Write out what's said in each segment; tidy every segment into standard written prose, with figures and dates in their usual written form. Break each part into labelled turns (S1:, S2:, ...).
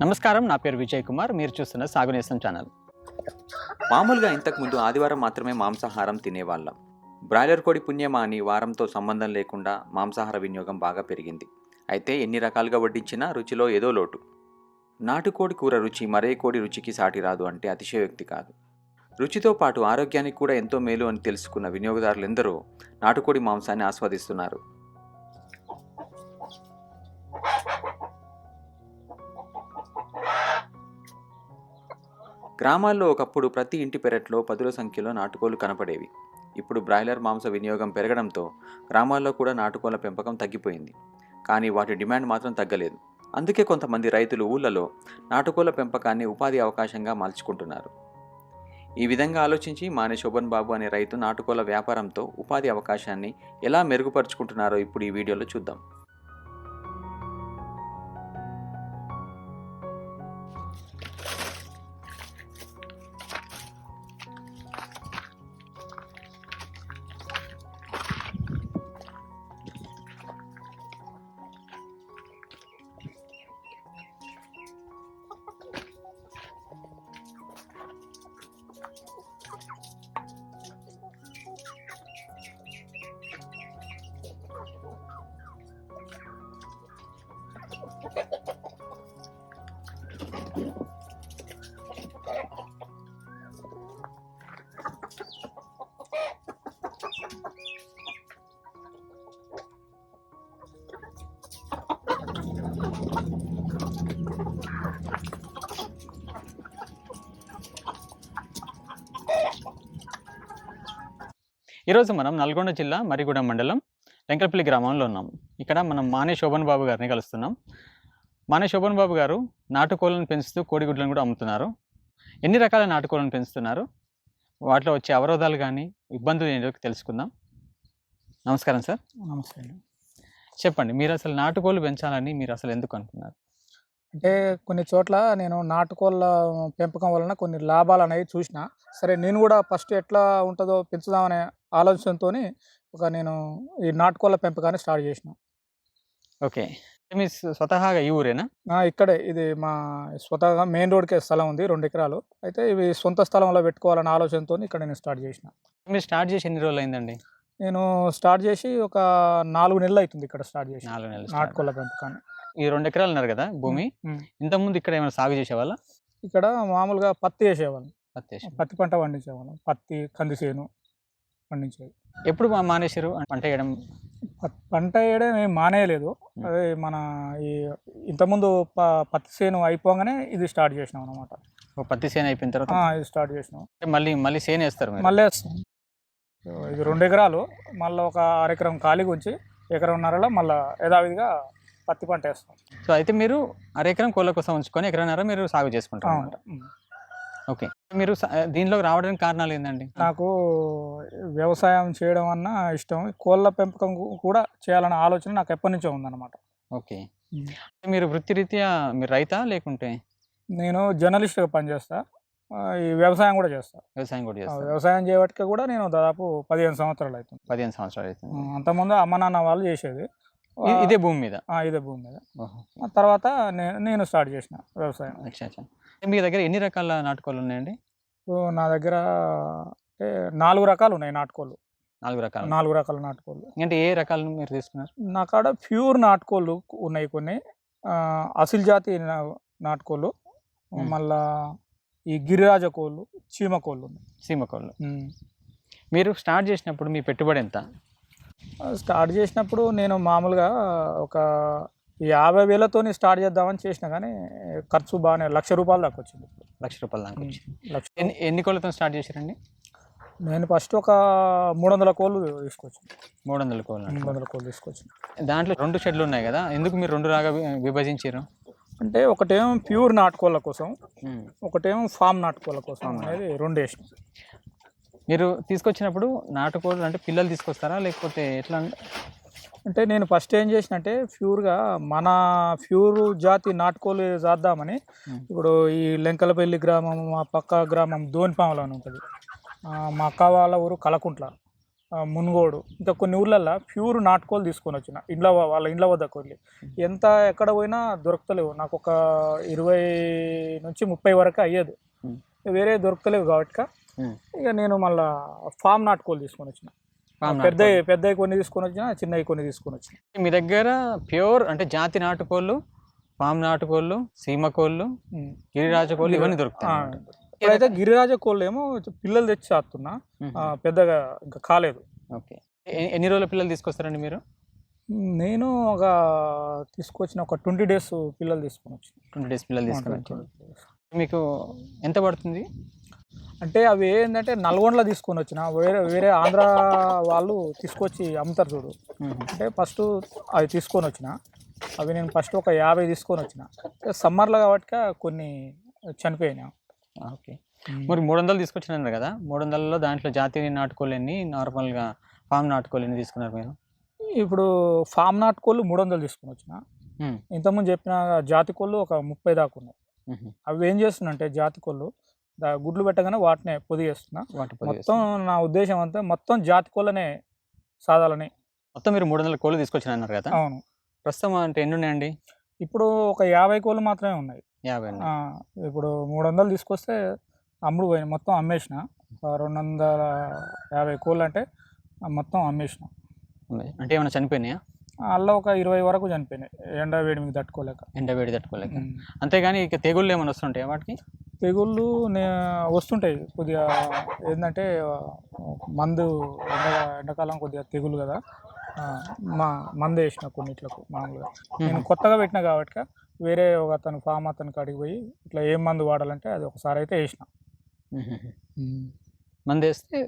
S1: నమస్కారం, నా పేరు విజయ్ కుమార్. మీరు చూస్తున్న సాగు నేస్తం ఛానల్.
S2: మామూలుగా ఇంతకుముందు ఆదివారం మాత్రమే మాంసాహారం తినేవాళ్ళం. బ్రాయిలర్ కోడి పుణ్యమా అని వారంతో సంబంధం లేకుండా మాంసాహార వినియోగం బాగా పెరిగింది. అయితే ఎన్ని రకాలుగా వడ్డించినా రుచిలో ఏదో లోటు. నాటుకోడి కూర రుచి మరే కోడి రుచికి సాటి రాదు అంటే అతిశయోక్తి కాదు. రుచితో పాటు ఆరోగ్యానికి కూడా ఎంతో మేలు అని తెలుసుకున్న వినియోగదారులెందరో నాటుకోడి మాంసాన్ని ఆస్వాదిస్తున్నారు. గ్రామాల్లో ఒకప్పుడు ప్రతి ఇంటి పెరట్లో పదుల సంఖ్యలో నాటుకోళ్లు కనపడేవి. ఇప్పుడు బ్రాయిలర్ మాంస వినియోగం పెరగడంతో గ్రామాల్లో కూడా నాటుకోళ్ల పెంపకం తగ్గిపోయింది. కానీ వాటి డిమాండ్ మాత్రం తగ్గలేదు. అందుకే కొంతమంది రైతులు ఊళ్ళలో నాటుకోళ్ల పెంపకాన్ని ఉపాధి అవకాశంగా మలుచుకుంటున్నారు. ఈ విధంగా ఆలోచించి మానే శోభన్ బాబు అనే రైతు నాటుకోళ్ల వ్యాపారంతో ఉపాధి అవకాశాన్ని ఎలా మెరుగుపరుచుకుంటున్నారో ఇప్పుడు ఈ వీడియోలో చూద్దాం.
S1: ఈరోజు మనం నల్గొండ జిల్లా మర్రిగూడ మండలం లెంకలపల్లి గ్రామంలో ఉన్నాం. ఇక్కడ మనం మానే శోభన్ బాబు గారిని కలుస్తున్నాం. మానే శోభన్ బాబు గారు నాటుకోళ్లను పెంచుతూ కోడిగుడ్లను కూడా అమ్ముతున్నారు. ఎన్ని రకాల నాటుకోళ్లను పెంచుతున్నారు, వాటిలో వచ్చే అవరోధాలు కానీ ఇబ్బందులు ఏంటో తెలుసుకుందాం. నమస్కారం సార్.
S3: నమస్కారం.
S1: చెప్పండి, మీరు అసలు నాటుకోళ్లు పెంచాలని మీరు అసలు ఎందుకు అనుకున్నారు?
S3: అంటే కొన్ని చోట్ల నేను నాటుకోళ్ళ పెంపకం వలన కొన్ని లాభాలు అనేవి చూసిన. సరే నేను కూడా ఫస్ట్ ఎట్లా ఉంటుందో పెంచుదామనే ఆలోచనతో నేను ఈ నాటుకోళ్ళ పెంపకాన్ని స్టార్ట్ చేసిన.
S1: ఓకే, మీ స్వతహాగా ఈ ఊరేనా?
S3: ఇక్కడే, ఇది మా స్వతహాగా మెయిన్ రోడ్కే స్థలం ఉంది, 2 ఎకరాలు. అయితే ఇవి సొంత స్థలంలో పెట్టుకోవాలనే ఆలోచనతో ఇక్కడ నేను స్టార్ట్ చేసిన.
S1: మీరు స్టార్ట్ చేసి ఎన్ని రోజులు అయిందండి?
S3: నేను స్టార్ట్ చేసి ఒక 4 నెలలు అవుతుంది ఇక్కడ స్టార్ట్ చేసి
S1: 4 నెలలు
S3: నాటుకోళ్ళ పెంపకాన్ని.
S1: ఈ 2 ఎకరాలు ఉన్నారు కదా భూమి, ఇంతకుముందు ఇక్కడ ఏమైనా సాగు చేసేవాళ్ళ?
S3: ఇక్కడ మామూలుగా పత్తి వేసేవాళ్ళం,
S1: పత్తి
S3: పంట పండించేవాళ్ళం. పత్తి, కంది చేను పండించేది.
S1: ఎప్పుడు మానేశారు పంట వేయడం?
S3: పంట వేయడం ఏం మానేయలేదు. అదే మన ఈ ఇంతకుముందు పత్తి చేను అయిపోగానే ఇది స్టార్ట్ చేసినాం అనమాట.
S1: పత్తి చేను అయిపోయిన తర్వాత
S3: ఇది స్టార్ట్ చేసినాం.
S1: మళ్ళీ చేను వేస్తారు?
S3: మళ్ళీ వేస్తాం. ఇది 2 ఎకరాలు, మళ్ళీ ఒక 1/2 ఎకరం ఖాళీగా ఉంచి 1.5 ఎకరంన్నరలో మళ్ళీ యథావిధిగా పత్తి పంట వేస్తాం.
S1: సో అయితే మీరు 1/2 ఎకరం కోళ్ళ కోసం ఉంచుకొని 1.5 ఎకరం మీరు సాగు చేసుకుంటారు అన్నమాట. ఓకే, మీరు దీనిలోకి రావడానికి కారణాలు ఏంటండి?
S3: నాకు వ్యవసాయం చేయడం అన్న ఇష్టం, కోళ్ళ పెంపకం కూడా చేయాలన్న ఆలోచన నాకు ఎప్పటి నుంచో ఉందన్నమాట.
S1: ఓకే, మీరు వృత్తిరీత్యా మీరు రైతా లేకుంటే?
S3: నేను జర్నలిస్ట్గా పనిచేస్తా, ఈ వ్యవసాయం కూడా చేస్తా. వ్యవసాయం చేయబట్టి కూడా నేను దాదాపు 15 సంవత్సరాలు అవుతుంది.
S1: 15 సంవత్సరాలు అవుతుంది.
S3: అంతకుముందు అమ్మ నాన్న వాళ్ళు చేసేది
S1: ఇదే భూమి మీద.
S3: తర్వాత నేను స్టార్ట్ చేసిన వ్యవసాయం.
S1: మీ దగ్గర ఎన్ని రకాల నాటుకోళ్ళు ఉన్నాయండి?
S3: నా దగ్గర 4 రకాలు ఉన్నాయి నాటుకోళ్ళు.
S1: 4
S3: రకాల నాటుకోళ్ళు
S1: అంటే ఏ రకాలు మీరు తీసుకున్నారు?
S3: నా కాడ ప్యూర్ నాటుకోళ్ళు ఉన్నాయి కొన్ని, అసిల్ జాతి నాటుకోళ్ళు, మళ్ళా ఈ గిరిరాజ కోళ్ళు, చీమ కోళ్ళు.
S1: మీరు స్టార్ట్ చేసినప్పుడు మీ పెట్టుబడి ఎంత?
S3: స్టార్ట్ చేసినప్పుడు నేను మామూలుగా ఒక 50,000తో స్టార్ట్ చేద్దామని చేసిన, కానీ ఖర్చు బాగానే ₹1,00,000 దాకా వచ్చింది.
S1: ₹1,00,000 దాకా వచ్చింది. ఎన్ని కోళ్ళతో స్టార్ట్ చేశారండి?
S3: నేను ఫస్ట్ ఒక 300 కోళ్ళు తీసుకొచ్చాను.
S1: 300 కోళ్ళు
S3: తీసుకొచ్చాను.
S1: దాంట్లో 2 షెడ్లు ఉన్నాయి కదా, ఎందుకు మీరు 2 లాగా విభజించారు?
S3: అంటే ఒకటేమో ప్యూర్ నాటుకోళ్ళ కోసం, ఒకటేమో ఫామ్ నాటుకోళ్ళ కోసం అనేది 2 వేసిన.
S1: మీరు తీసుకొచ్చినప్పుడు నాటుకోళ్ళు అంటే పిల్లలు తీసుకొస్తారా లేకపోతే ఎట్లా?
S3: అంటే నేను ఫస్ట్ ఏం చేసిన అంటే ప్యూర్గా మన ప్యూర్ జాతి నాటుకోళ్ళు చేద్దామని, ఇప్పుడు ఈ లెంకలపల్లి గ్రామం, మా పక్క గ్రామం దోనిపాములో అని ఉంటుంది, మా అక్క వాళ్ళ ఊరు కలకుంట్ల. మునుగోడు ఇంకా కొన్ని ఊర్లల్లో ప్యూర్ నాటుకోలు తీసుకొని వచ్చిన వాళ్ళ ఇండ్ల వద్దకు వెళ్ళి ఎంత ఎక్కడ పోయినా దొరకలేవు. నాకు ఒక 20 నుంచి 30 వరకు అయ్యేది. వేరే దొరకలేవు కాబట్టి ఇక నేను మళ్ళీ ఫామ్ నాటుకోలు తీసుకొని వచ్చిన. పెద్దవి కొన్ని తీసుకొని వచ్చిన, చిన్నవి కొన్ని తీసుకొని వచ్చిన.
S1: మీ దగ్గర ప్యూర్ అంటే జాతి నాటుకోళ్ళు, ఫామ్ నాటుకోళ్ళు, సీమ కోళ్ళు, గిరిరాజ కోళ్ళు ఇవన్నీ దొరుకుతాయి.
S3: ఇప్పుడైతే గిరిరాజ కోళ్ళు ఏమో పిల్లలు తెచ్చి చేస్తున్నా, పెద్దగా ఇంకా కాలేదు.
S1: ఓకే, ఎన్ని రోజుల పిల్లలు తీసుకొస్తారండి మీరు?
S3: నేను తీసుకొచ్చిన ఒక 20 డేస్ పిల్లలు తీసుకొని వచ్చి.
S1: 20 డేస్ పిల్లలు తీసుకొని వచ్చి. మీకు ఎంత పడుతుంది?
S3: అంటే అవి ఏంటంటే నల్గొండలో తీసుకొని వచ్చిన, వేరే ఆంధ్ర వాళ్ళు తీసుకొచ్చి అమ్ముతారు చూడు. అంటే ఫస్ట్ అవి తీసుకొని వచ్చిన, అవి నేను ఫస్ట్ ఒక 50 తీసుకొని వచ్చిన. సమ్మర్లో కాబట్టి కొన్ని చనిపోయినా.
S1: ఓకే, మరి 300 తీసుకొచ్చినారు కదా, 300లో దాంట్లో జాతి నాటుకోళ్ళు ఎన్ని, నార్మల్గా ఫామ్ నాటుకోళ్ళు ఎన్ని తీసుకున్నారు మీరు?
S3: ఇప్పుడు ఫామ్ నాటుకోళ్ళు 300 తీసుకొని వచ్చిన. ఇంతకుముందు చెప్పిన జాతి కోళ్ళు ఒక 30 దాకా ఉన్నాయి. అవి ఏం చేస్తున్నా జాతి కోళ్ళు గుడ్లు పెట్టగానే వాటినే పొదిగేస్తున్నా. మొత్తం నా ఉద్దేశం అంతా మొత్తం జాతి కోళ్ళనే సాదాలని.
S1: మొత్తం మీరు 300 కోళ్ళు తీసుకొచ్చిన అన్నారు కదా?
S3: అవును.
S1: ప్రస్తుతం అంటే ఎన్ని ఉన్నాయండి?
S3: ఇప్పుడు ఒక 50 కోళ్ళు మాత్రమే ఉన్నాయి.
S1: 50.
S3: ఇప్పుడు 300 తీసుకొస్తే అమ్ముడు పోయినాయి, మొత్తం అమ్మేసిన. 250 కోళ్ళు అంటే మొత్తం అమ్మేసిన.
S1: అంటే ఏమైనా చనిపోయినాయా?
S3: అలా ఒక 20 వరకు చనిపోయినాయి, ఎండ వేడి మీకు తట్టుకోలేక.
S1: అంతేగాని ఇక తెగుళ్ళు ఏమైనా వస్తుంటాయి వాటికి?
S3: తెగుళ్ళు వస్తుంటాయి కొద్దిగా. ఏంటంటే మందు ఎండాకాలం కొద్దిగా తెగులు కదా, మందు వేసిన కొన్నిట్లకు. మామూలుగా నేను కొత్తగా పెట్టిన కాబట్టి వేరే ఒక ఫామ్ అతనికి అడిగి పోయి ఇట్లా ఏం మందు వాడాలంటే అది ఒకసారి అయితే వేసిన.
S1: మందు వేస్తే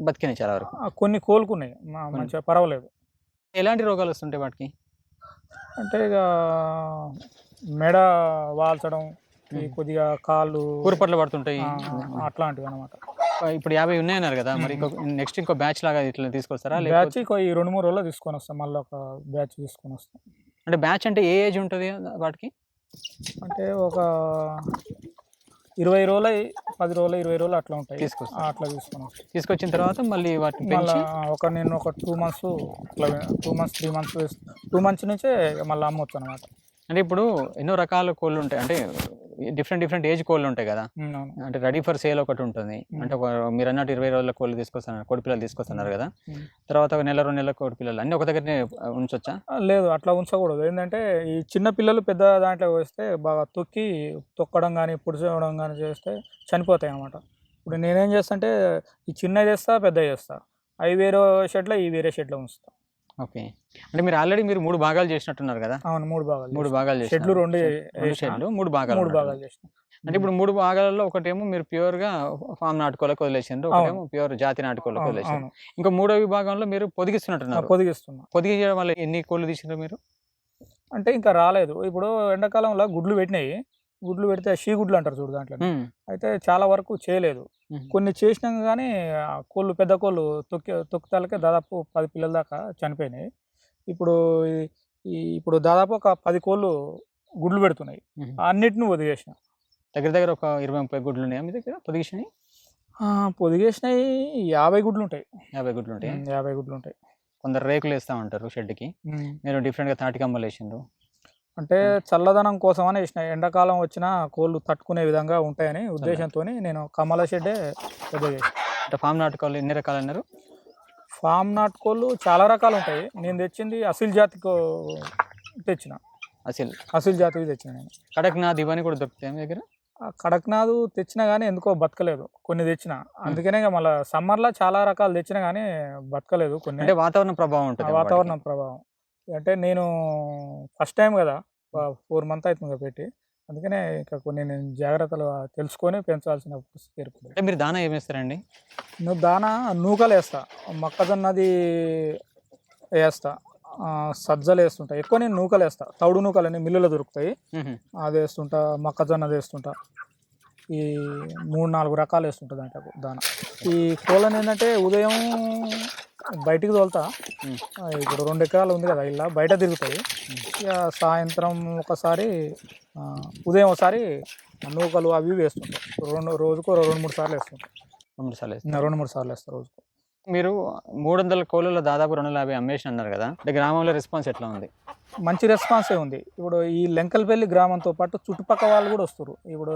S1: బతికినాయి చాలా వరకు,
S3: కొన్ని కోలుకున్నాయి మంచిగా, పర్వాలేదు.
S1: ఎలాంటి రోగాలు వస్తుంటాయి వాటికి?
S3: అంటే ఇక మెడ వాల్చడం, కొద్దిగా కాళ్ళు
S1: కూరపట్లు పడుతుంటాయి,
S3: అట్లాంటివి అనమాట.
S1: ఇప్పుడు 50 ఉన్నాయన్నారు కదా, మరి నెక్స్ట్ ఇంకో బ్యాచ్ లాగా ఇట్లా తీసుకొస్తారా?
S3: బ్యాచ్ ఈ 2-3 రోజుల్లో తీసుకొని వస్తాం, మళ్ళీ ఒక బ్యాచ్ తీసుకొని వస్తాం.
S1: అంటే బ్యాచ్ అంటే ఏ ఏజ్ ఉంటుంది వాటికి?
S3: అంటే ఒక 20 రోజులు, 10 రోజులు, 20 రోజులు అట్లా ఉంటాయి. అట్లా
S1: తీసుకొచ్చిన తర్వాత మళ్ళీ వాటిని
S3: నేను ఒక 2 మంత్స్ అట్లా 2 మంత్స్ 3 మంత్స్ 2 మంత్స్ నుంచే మళ్ళీ అమ్మొచ్చు అనమాట.
S1: అంటే ఇప్పుడు ఎన్నో రకాల కోళ్ళు ఉంటాయి, అంటే డిఫరెంట్ ఏజ్ కోళ్ళు ఉంటాయి కదా. అంటే రెడీ ఫర్ సేల్ ఒకటి ఉంటుంది, అంటే మీరు అన్నట్టు 20 రోజుల కోళ్ళు తీసుకొస్తున్నారు, కోడి పిల్లలు తీసుకొస్తున్నారు కదా. తర్వాత ఒక నెల 2 నెలల కోడి పిల్లలు అన్నీ ఒక దగ్గరనే ఉంచొచ్చా?
S3: లేదు, అట్లా ఉంచకూడదు. ఏంటంటే ఈ చిన్న పిల్లలు పెద్ద దాంట్లో వేస్తే బాగా తొక్కడం కానీ పుడిచడం కానీ చేస్తే చనిపోతాయి అన్నమాట. ఇప్పుడు నేనేం చేస్తా అంటే ఈ చిన్నది చేస్తా, పెద్ద చేస్తా, అవి వేరే షెడ్లో, ఈ వేరే షెడ్లో ఉంచుతా.
S1: ఓకే, అంటే మీరు ఆల్రెడీ 3 భాగాలు చేసినట్టున్నారు కదా?
S3: అవును, 3 భాగాలు చేసిన.
S1: షెడ్లు 2 షెడ్లు 3 భాగాలు
S3: చేసిన.
S1: అంటే ఇప్పుడు 3 భాగాలలో ఒకటేమో మీరు ప్యూర్గా ఫామ్ నాటుకోళ్ళకి వదిలేసిండ్రు, ఒకటేమో ప్యూర్ జాతి నాటుకోళ్ళకి వదిలేసిండ్రు, ఇంకా 3వ విభాగంలో మీరు పొదిగిస్తున్నట్టున్నారు. పొదిగించడం వల్ల ఎన్ని కోళ్ళు తీసిండ్రు మీరు?
S3: అంటే ఇంకా రాలేదు. ఇప్పుడు ఎండాకాలంలో గుడ్లు పెట్టినాయి, గుడ్లు పెడితే గుడ్లు అంటారు చూడు, దాంట్లో అయితే చాలా వరకు చేయలేదు. కొన్ని చేసినాక కానీ కోళ్ళు, పెద్ద కోళ్ళు తొక్కుతాలకే దాదాపు 10 పిల్లల దాకా చనిపోయినాయి. ఇప్పుడు దాదాపు ఒక 10 కోళ్ళు గుడ్లు పెడుతున్నాయి, అన్నిటిని వదిలేసిన.
S1: దగ్గర ఒక 20-30 గుడ్లు ఉన్నాయా మీ దగ్గర పొదిగిసినాయి?
S3: పొదిగేసినాయి 50 గుడ్లు ఉంటాయి.
S1: 50 గుడ్లు ఉంటాయి.
S3: 50 గుడ్లు ఉంటాయి.
S1: కొందరు రేకులు వేస్తూ ఉంటారు షెడ్కి, మీరు డిఫరెంట్గా తాటికమ్మలు వేసిండ్రు.
S3: అంటే చల్లదనం కోసం అని వేసిన, ఎండాకాలం వచ్చినా కోళ్ళు తట్టుకునే విధంగా ఉంటాయని ఉద్దేశంతో నేను కమ్మల షెడ్డే పెద్ద చేసిన.
S1: అంటే ఫామ్ నాటుకోళ్ళు ఎన్ని రకాలు అన్నారు?
S3: ఫామ్ నాటుకోళ్ళు చాలా రకాలు ఉంటాయి. నేను తెచ్చింది అసిల్ జాతికి తెచ్చిన. అసిల్ జాతికి తెచ్చిన నేను.
S1: కడక్నాథ్ ఇవన్నీ కూడా దొరుకుతాయి మీ దగ్గర?
S3: కడక్నాథ్ తెచ్చినా కానీ ఎందుకో బతకలేదు, కొన్ని తెచ్చిన. అందుకనే మళ్ళీ సమ్మర్లో చాలా రకాలు తెచ్చినా కానీ బతకలేదు కొన్ని.
S1: అంటే వాతావరణ ప్రభావం ఉంటుంది.
S3: వాతావరణం ప్రభావం అంటే నేను ఫస్ట్ టైం కదా, 4 months అవుతుంది పెట్టి, అందుకనే ఇంకా కొన్ని నేను జాగ్రత్తలు తెలుసుకొని పెంచాల్సిన పరిస్థితి ఏర్పడింది.
S1: అంటే మీరు దానా ఏమి వేస్తారండి?
S3: నువ్వు దానా నూకలు వేస్తా, మొక్కజొన్నది వేస్తా, సజ్జలు వేస్తుంటా. ఎక్కువ నేను నూకలు వేస్తా, తౌడు నూకలు అని మిల్లులో దొరుకుతాయి, అది వేస్తుంటా. మొక్కజొన్నది వేస్తుంటా. ఈ 3-4 రకాలు వేస్తుంటా దాంట్లో దానా. ఈ కోళ్ళని ఏంటంటే ఉదయం బయటికి తోలుతా. ఇప్పుడు 2 ఎకరాలు ఉంది కదా, ఇలా బయట తిరుగుతాయి. ఇక సాయంత్రం ఒకసారి, ఉదయం ఒకసారి నూకలు అవి వేస్తుంటాం. రోజుకు 2-3 సార్లు వేస్తుంటాం.
S1: 2-3 సార్లు
S3: వేస్తా రోజుకు.
S1: మీరు 300 కోళ్ళలో దాదాపు 250 అమ్మేసి అన్నారు కదా, అంటే గ్రామంలో రెస్పాన్స్ ఎట్లా ఉంది?
S3: మంచి రెస్పాన్సే ఉంది. ఇప్పుడు ఈ లెంకలపల్లి గ్రామంతో పాటు చుట్టుపక్కల వాళ్ళు కూడా వస్తారు. ఇప్పుడు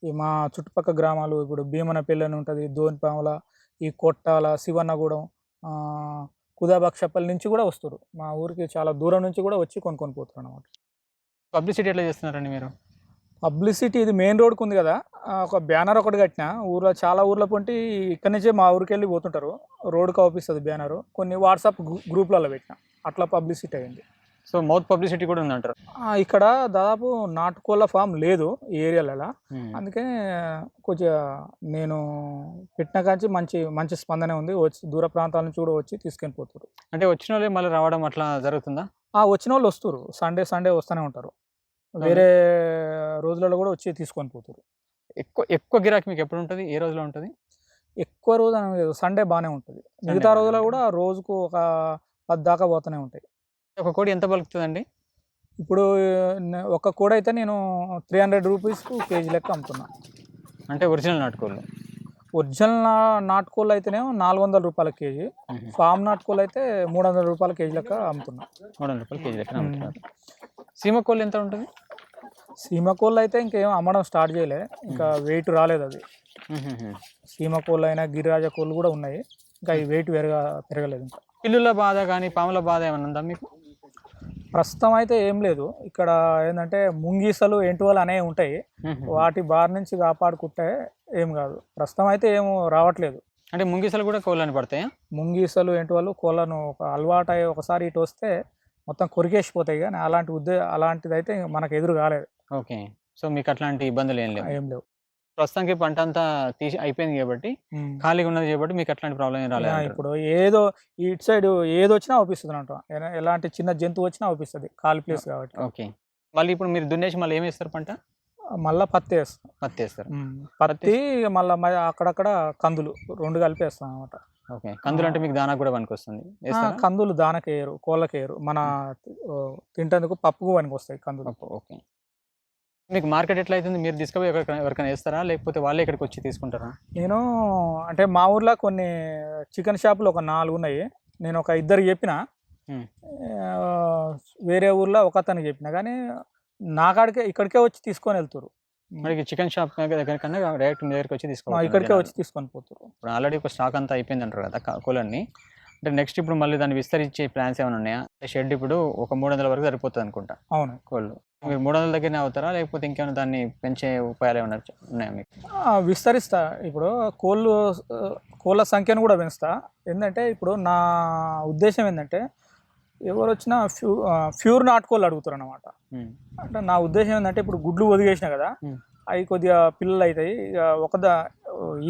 S3: ఈ మా చుట్టుపక్కల గ్రామాలు ఇప్పుడు భీమనపల్లి అని ఉంటుంది, దోనిపాముల, ఈ కొట్టాల, శివన్నగూడెం, కుదాబక్షపల్లి నుంచి కూడా వస్తారు. మా ఊరికి చాలా దూరం నుంచి కూడా వచ్చి కొనుక్కొని పోతారు అన్నమాట.
S1: పబ్లిసిటీ ఎట్లా చేస్తున్నారండి మీరు?
S3: పబ్లిసిటీ ఇది మెయిన్ రోడ్కి ఉంది కదా, ఒక బ్యానర్ ఒకటి కట్టిన. ఊర్లో చాలా ఊర్ల పొంటి ఇక్కడి నుంచే మా ఊరికి వెళ్ళి పోతుంటారు. రోడ్డుకి అవుపిస్తుంది బ్యానరు. కొన్ని వాట్సాప్ గ్రూప్లలో పెట్టిన, అట్లా పబ్లిసిటీ అయింది.
S1: సో మౌత్ పబ్లిసిటీ కూడా ఉందంటారు.
S3: ఇక్కడ దాదాపు నాటుకోళ్ళ ఫామ్ లేదు ఈ ఏరియాలలో. అందుకే కొంచెం నేను పెట్టిన కాంచి మంచి మంచి స్పందన ఉంది. వచ్చి దూర ప్రాంతాల నుంచి కూడా వచ్చి తీసుకొని పోతారు.
S1: అంటే వచ్చిన వాళ్ళే మళ్ళీ రావడం అట్లా జరుగుతుందా?
S3: వచ్చిన వాళ్ళు వస్తారు, సండే వస్తూనే ఉంటారు. వేరే రోజులలో కూడా వచ్చి తీసుకొని పోతారు.
S1: ఎక్కువ గిరాకీ మీకు ఎప్పుడు ఉంటుంది? ఏ రోజులో ఉంటుంది?
S3: ఎక్కువ రోజు అనేది లేదు, సండే బాగానే ఉంటుంది. మిగతా రోజుల్లో కూడా రోజుకు ఒక 10 దాకా పోతూనే ఉంటాయి.
S1: ఒక కోడి ఎంత పలుకుతుందండి?
S3: ఇప్పుడు ఒక కోడి అయితే నేను 300 రూపీస్కు కేజీ లెక్క అమ్ముతున్నా.
S1: అంటే ఒరిజినల్ నాటుకోళ్ళు?
S3: ఒరిజినల్ నాటుకోళ్ళు అయితేనేమో 400 రూపాయల కేజీ, ఫామ్ నాటుకోళ్ళు అయితే 300 రూపాయల కేజీ లెక్క అమ్ముతున్నా.
S1: 300 రూపాయల కేజీ లెక్క అమ్ముతున్నారు. సీమ కోళ్ళు ఎంత ఉంటుంది?
S3: సీమ కోళ్ళు అయితే ఇంకేం అమ్మడం స్టార్ట్ చేయలే, ఇంకా వెయిట్ రాలేదు అది. సీమ కోళ్ళు అయినా గిరిరాజ కోళ్ళు కూడా ఉన్నాయి, ఇంకా ఈ వెయిట్ పెరగలేదు. ఇంకా
S1: పిల్లుల బాధ కానీ పాముల బాధ ఏమైనా ఉందా మీకు?
S3: ప్రస్తుతం అయితే ఏం లేదు. ఇక్కడ ఏంటంటే ముంగీసలు, ఎంటువలు అనేవి ఉంటాయి, వాటి బారి నుంచి కాపాడుకుంటే ఏం కాదు. ప్రస్తుతం అయితే ఏం రావట్లేదు.
S1: అంటే ముంగీసలు కూడా కోళ్ళని పడతాయా?
S3: ముంగీసలు, ఎంటువలు కోళ్ళను ఒక అలవాటు అయ్యి ఒకసారి ఇటు వస్తే మొత్తం కొరికేసిపోతాయి, కానీ అలాంటిది అయితే మనకు ఎదురు కాలేదు.
S1: ఓకే. సో మీకు అట్లాంటి ఇబ్బందులు ఏం లేవు? ప్రస్తుతానికి పంట అంతా తీసి అయిపోయింది కాబట్టి, ఖాళీగా ఉన్నది కాబట్టి మీకు అట్లాంటి ప్రాబ్లం ఏం రాలేదు.
S3: ఇప్పుడు ఏదో ఇటు సైడ్ ఏది వచ్చినా అవుపిస్తుంది అంట, ఎలాంటి చిన్న జంతువు వచ్చినా అవుపిస్తుంది, ఖాళీ ప్లేస్ కాబట్టి.
S1: ఓకే. మళ్ళీ ఇప్పుడు మీరు దున్నేసి మళ్ళీ ఏమి వేస్తారు పంట?
S3: మళ్ళీ పత్తి వేస్తాం. పత్తి మళ్ళీ అక్కడక్కడ కందులు 2 కలిపి వేస్తాం అనమాట.
S1: ఓకే. కందులు అంటే మీకు దానా కూడా పనికి వస్తుంది?
S3: కందులు దానకి వేయరు, కోళ్ళకి వేయరు, మన తింటేందుకు పప్పుకు పనికి వస్తాయి కందులు.
S1: ఓకే. మీకు మార్కెట్ ఎట్లా అవుతుంది? మీరు తీసుకుపోయి ఎవరికైనా వేస్తారా, లేకపోతే వాళ్ళే ఇక్కడికి వచ్చి తీసుకుంటారా?
S3: నేను అంటే మా ఊర్లో కొన్ని చికెన్ షాపులు ఒక 4 ఉన్నాయి. నేను ఒక 2 చెప్పిన, వేరే ఊర్లో ఒక అతనికి చెప్పిన, కానీ ఇక్కడికే వచ్చి తీసుకొని వెళ్తారు.
S1: మరి చికెన్ షాప్ దగ్గర కన్నా డైరెక్ట్ మీ దగ్గరికి వచ్చి తీసుకోవాలి,
S3: ఇక్కడికే వచ్చి తీసుకొని పోతారు.
S1: ఇప్పుడు ఆల్రెడీ ఒక స్టాక్ అంతా అయిపోయింది అంటారు కదా కోళ్ళని. అంటే నెక్స్ట్ ఇప్పుడు మళ్ళీ దాన్ని విస్తరించే ప్లాన్స్ ఏమైనా ఉన్నాయా? షెడ్ ఇప్పుడు ఒక 300 వరకు సరిపోతుంది అనుకుంటా.
S3: అవును.
S1: కోళ్ళు మీరు 300 దగ్గరనే అవుతారా, లేకపోతే ఇంకేమైనా దాన్ని పెంచే ఉపాయాలు ఏమైనా ఉన్నాయా మీకు?
S3: విస్తరిస్తా. ఇప్పుడు కోళ్ళ సంఖ్యను కూడా పెంచుతా. ఏంటంటే ఇప్పుడు నా ఉద్దేశం ఏంటంటే, ఎవరు వచ్చినా ప్యూర్ నాటుకోళ్ళు అడుగుతారు అన్నమాట. అంటే నా ఉద్దేశం ఏంటంటే, ఇప్పుడు గుడ్లు ఒదిగేసిన కదా, అవి కొద్దిగా పిల్లలు అవుతాయి.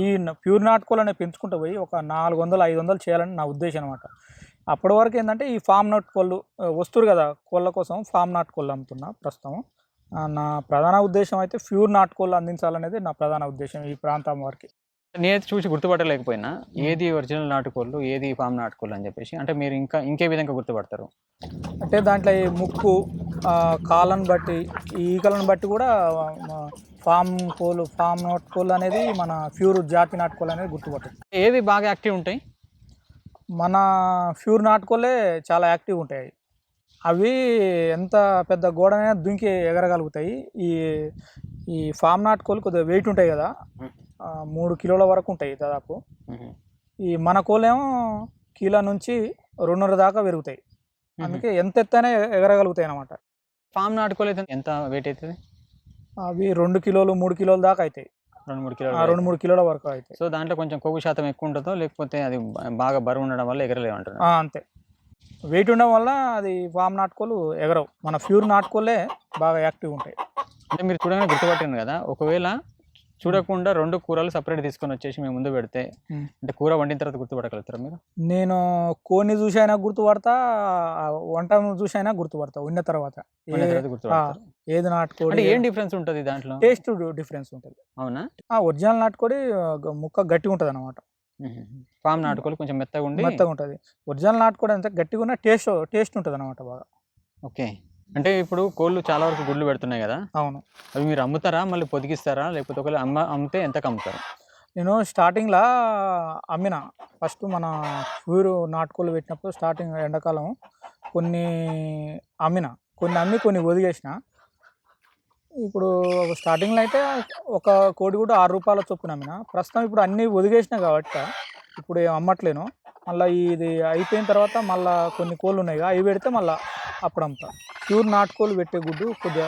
S3: ఈ ప్యూర్ నాటుకోళ్ళనే పెంచుకుంటూ పోయి ఒక 400-500 చేయాలని నా ఉద్దేశం అనమాట. అప్పటి వరకు ఏంటంటే ఈ ఫామ్ నాటుకోళ్ళు వస్తురు కదా, కోళ్ళ కోసం ఫామ్ నాటుకోళ్ళు అమ్ముతున్నా ప్రస్తుతం. నా ప్రధాన ఉద్దేశం అయితే ప్యూర్ నాటుకోళ్ళు అందించాలనేది నా ప్రధాన ఉద్దేశం ఈ ప్రాంతం వారికి.
S1: నేనైతే చూసి గుర్తుపట్టలేకపోయినా ఏది ఒరిజినల్ నాటుకోళ్ళు, ఏది ఫామ్ నాటుకోళ్ళు అని చెప్పేసి. అంటే మీరు ఇంకే విధంగా గుర్తుపడతారు? అంటే
S3: దాంట్లో ఈ ముక్కు, కాళ్ళను బట్టి, ఈ ఈకలను బట్టి కూడా ఫామ్ నాటుకోళ్ళు అనేది మన ప్యూర్ జాతి నాటుకోళ్ళు అనేది గుర్తుపట్టదు.
S1: ఏవి బాగా యాక్టివ్ ఉంటాయి?
S3: మన ప్యూర్ నాటుకోళ్ళే చాలా యాక్టివ్ ఉంటాయి. అవి ఎంత పెద్ద గోడనైనా దుంకి ఎగరగలుగుతాయి. ఈ ఫామ్ నాటుకోళ్ళు కొద్దిగా వెయిట్ ఉంటాయి కదా, 3 కిలోల వరకు ఉంటాయి దాదాపు. ఈ మన కోళ్ళేమో కిలో నుంచి 2.5 దాకా పెరుగుతాయి. అందుకే ఎంత ఎత్తైనా ఎగరగలుగుతాయి అన్నమాట.
S1: ఫామ్ నాటుకోళ్ళు అయితే ఎంత వెయిట్ అవుతుంది?
S3: అవి 2 కిలోలు 3 కిలోల దాకా అవుతాయి. 2-3 కిలోల వరకు అవుతాయి.
S1: సో దాంట్లో కొంచెం కొవ్వు శాతం ఎక్కువ ఉంటుందో, లేకపోతే అది బాగా బరువు ఉండడం వల్ల ఎగరలేవు అంటారు?
S3: అంతే, వెయిట్ ఉండడం వల్ల అది ఫామ్ నాటుకోళ్ళు ఎగరవు. మన ప్యూర్ నాటుకోళ్ళే బాగా యాక్టివ్ ఉంటాయి.
S1: అంటే మీరు చూడగానే గుర్తుపట్టింది కదా, ఒకవేళ చూడకుండా 2 కూరలు సపరేట్ తీసుకొని వచ్చేసి మేము ముందు పెడితే, అంటే కూర వండిన తర్వాత గుర్తుపట్టగలుగుతారా మీరు?
S3: నేను కోడిని చూసి అయినా గుర్తుపడతా, వంట చూసి అయినా గుర్తుపడతా. ఉన్న తర్వాత ఏది నాటుకోడి,
S1: ఏం డిఫరెన్స్ ఉంటుంది దాంట్లో?
S3: టేస్ట్ డిఫరెన్స్ ఉంటుంది.
S1: అవునా?
S3: ఒరిజినల్ నాటుకోడి ముక్క గట్టిగా ఉంటుంది అనమాట.
S1: ఫామ్ నాటుకోడి కొంచెం మెత్తగా
S3: ఉంటుంది. ఒరిజినల్ నాటుకోడి అంతా గట్టిగా ఉన్న టేస్ట్ ఉంటుంది అనమాట బాగా.
S1: ఓకే. అంటే ఇప్పుడు కోళ్ళు చాలా వరకు గుడ్లు పెడుతున్నాయి కదా.
S3: అవును.
S1: అవి మీరు అమ్ముతారా, మళ్ళీ పొదిగిస్తారా, లేకపోతే ఒకవేళ అమ్మితే ఎంతకు అమ్ముతారు?
S3: నేను స్టార్టింగ్‌లా అమ్మిన. ఫస్ట్ మన ఊరు నాటుకోళ్ళు పెట్టినప్పుడు స్టార్టింగ్ ఎండాకాలం కొన్ని అమ్మిన. కొన్ని అమ్మి కొన్ని వదిలేసిన. ఇప్పుడు స్టార్టింగ్‌లో అయితే ఒక కోడిగుడ్డు రూ. 6 చొప్పున అమ్మిన. ప్రస్తుతం ఇప్పుడు అన్నీ ఒదిగేసిన కాబట్టి ఇప్పుడు ఏం అమ్మట్లేను. మళ్ళా ఇది అయిపోయిన తర్వాత మళ్ళా కొన్ని కోళ్ళున్నాయిగా అవి పెడితే మళ్ళా అప్పుడు అమ్ముతా. ప్యూర్ నాటుకోళ్ళు పెట్టే గుడ్డు కొద్దిగా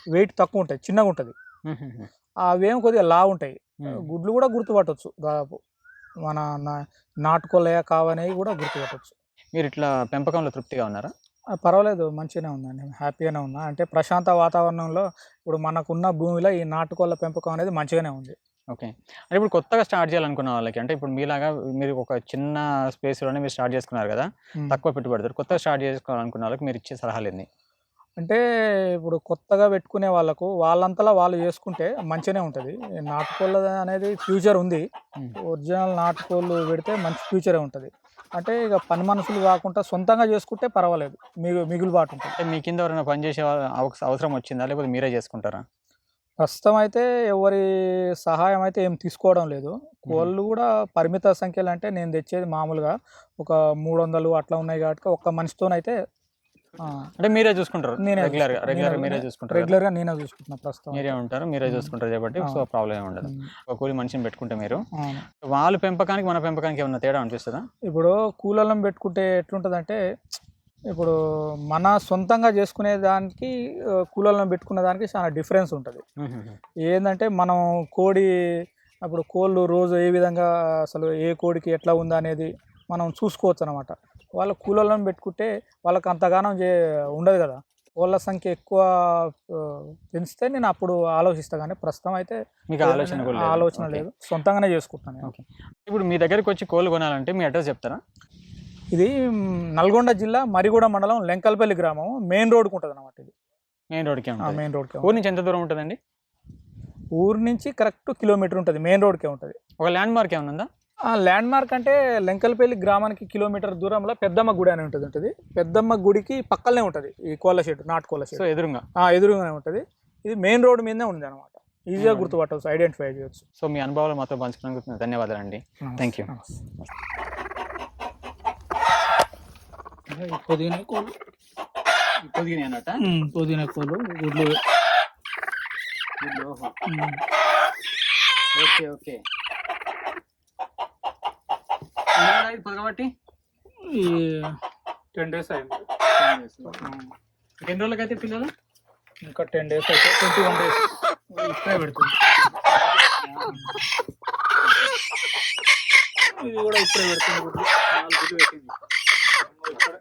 S3: వెయిట్ తక్కువుంటది. చిన్నగుంటది.
S1: హుహుహు.
S3: అవేమో కొద్దిగా లావుంటాయి.
S1: హ్మ్.
S3: గుడ్లు కూడా గుర్తుపట్టొచ్చు దాదాపు. మన నాటుకోళ్ళయా కావనేవి కూడా గుర్తుపట్టొచ్చు.
S1: మీరిట్లా పెంపకంలో తృప్తిగా ఉన్నారా?
S3: పర్వాలేదు మంచిగానే ఉందండి. హ్యాపీగానే ఉన్నా. అంటే ప్రశాంత వాతావరణంలో ఇప్పుడు మనకున్న భూమిలో ఈ నాటుకోళ్ళ పెంపకం అనేది మంచిగానే ఉంది.
S1: ఓకే. అంటే ఇప్పుడు కొత్తగా స్టార్ట్ చేయాలనుకున్న వాళ్ళకి అంటే ఇప్పుడు మీలాగా మీరు ఒక చిన్న స్పేస్‌లోనే మీరు స్టార్ట్ చేసుకున్నారు గదా!
S3: హ్మ్.
S1: తక్కువ పెట్టుబడితోటి. కొత్తగా స్టార్ట్ చేసుకోవాలనుకున్న వాళ్ళకి మీరిచ్చే సలహాలేంది?
S3: అంటే ఇప్పుడు కొత్తగా పెట్టుకునే వాళ్ళకు వాళ్ళంతలా వాళ్ళు చేసుకుంటే మంచిగానే ఉంటది. నాటుకోళ్ళ అనేది ఫ్యూచర్ ఉంది.
S1: హ్మ్.
S3: ఒరిజినల్ నాటుకోళ్ళు పెడితే మంచి ఫ్యూచరే ఉంటది. అంటే ఇక పని మనుషులు కాకుండా సొంతంగా చేసుకుంటే పర్వాలేదు. మిగులుబాటు ఉంటది.
S1: అంటే మీ కింద ఎవరైనా పని చేసే అవసరం వచ్చిందా? లేకపోతే మీరే చేసుకుంటారా?
S3: ప్రస్తుతం అయితే ఎవరి సహాయం అయితే ఏం తీసుకోవడం లేదు.
S1: హుహు.
S3: కోళ్ళు కూడా పరిమిత సంఖ్యలంటే నేను తెచ్చేది మామూలుగా ఒక 300 అట్లా ఉన్నాయి కాబట్టి ఒక్క మనిషితోనైతే ఆ!
S1: అంటే మీరే చూసుకుంటారు.
S3: నేనే
S1: రెగ్యులర్‌గా
S3: చూసుకుంటా.
S1: రెగ్యులర్‌గా మీరే చూసుకుంటారు కదా!
S3: రెగ్యులర్‌గా నేనే చూసుకుంటున్నా ప్రస్తుతం
S1: మీరే
S3: అయితే.
S1: ఉంటారు. మీరే
S3: హ్మ్.
S1: చూసుకుంటారు కాబట్టి సో,
S3: అవును.
S1: ప్రాబ్లమ్ ఏమి ఉండదు.
S3: హ్మ్.
S1: ఒక కూలి మనిషిని పెట్టుకుంటే మీరు
S3: అవును.
S1: వాళ్ళ పెంపకానికి, మన పెంపకానికి ఏమన్నా తేడా అనిపిస్తదా?
S3: ఇప్పుడు కూలోళ్ళని పెట్టుకుంటే ఎట్లుంటదంటే, ఇప్పుడు మన సొంతంగా చేసుకునే దానికి కూలోళ్ళని పెట్టుకునే దానికి చాలా డిఫరెన్స్ ఉంటది.
S1: హుహుహు.
S3: ఏందంటే మనం కోడి ఇప్పుడు కోళ్ళు రోజు ఏ విధంగా అసలు ఏ కోడికి ఎట్లా ఉందా అనేది మనం చూసుకోవచ్చనమాట. వాళ్ళ కూలోళ్ళని పెట్టుకుంటే వాళ్ళకి అంతగానం ఉండదు గదా! కోళ్ళ సంఖ్య ఎక్కువ పెంచితే నేను అప్పుడు ఆలోచిస్తా గానీ ప్రస్తుతం అయితే
S1: మీకు ఆలోచన కూడా లేదు.
S3: ఆలోచన
S1: ఓకే.
S3: లేదు. సొంతంగానే చేసుకుంటున్నాను నేను.
S1: ఓకే. ఇప్పుడు మీ దగ్గరికొచ్చి కోళ్ళు కొనాలంటే మీ అడ్రెస్ చెప్తారా?
S3: ఇది నల్గొండ జిల్లా మర్రిగూడ మండలం లెంకల్పల్లి గ్రామం. మెయిన్ రోడ్‌కి ఉంటదనమాట ఇది.
S1: మెయిన్ రోడ్‌కే ఉంటది.
S3: మెయిన్ రోడ్‌కే
S1: ఊరు
S3: ఉంటది.
S1: నుంచి ఎంత దూరం ఉంటదండి?
S3: ఊరు నుంచి కరెక్ట్ కిలోమీటర్ ఉంటది. మెయిన్ రోడ్‌కే ఉంటది.
S1: ఒక ల్యాండ్ మార్క్ ఏమన్నా ఉందా?
S3: ల్యాండ్ మార్క్ అంటే లెంకల్పల్లి గ్రామానికి కిలోమీటర్ దూరంలో పెద్దమ్మ గుడి అని ఉంటది. పెద్దమ్మ గుడికి పక్కలనే ఉంటది ఈ కోళ్ళ షెడ్, నాటుకోళ్ళ
S1: సో,
S3: షెడ్.
S1: ఎదురుంగా.
S3: ఎదురుగానే ఉంటది. ఇది మెయిన్ రోడ్ మీదనే ఉందనమాట. ఈజీగా
S1: రోడ్.
S3: గుర్తుపట్టవచ్చు, ఐడెంటిఫై చేయొచ్చు.
S1: సో, మీ అనుభవాలు మాతో పంచుకున్నందుకు ధన్యవాదాలండి. Thank you.
S3: నమస్తే. పుదీనా కోళ్ళు.
S1: పొదిగినాయి అన్నట్టా?
S3: పుదీనా కోళ్ళు గుడ్లు.
S1: ఓహో! ఓకే. ఓకే. ఎన్ని పగబట్టి?
S3: ఈ 10 డేస్ అయింది.
S1: 10 డేస్. ఎన్ని రోజులకైతే పిల్లలు?
S3: ఇంకా 10 డేస్ అయితే 21 డేస్ ఇప్పుడే పెడుతుంది. ఇది కూడా ఇప్పుడే పెడుతుంది గుడ్లు. 4 గుడ్లు పెట్టింది. ఇప్పుడే.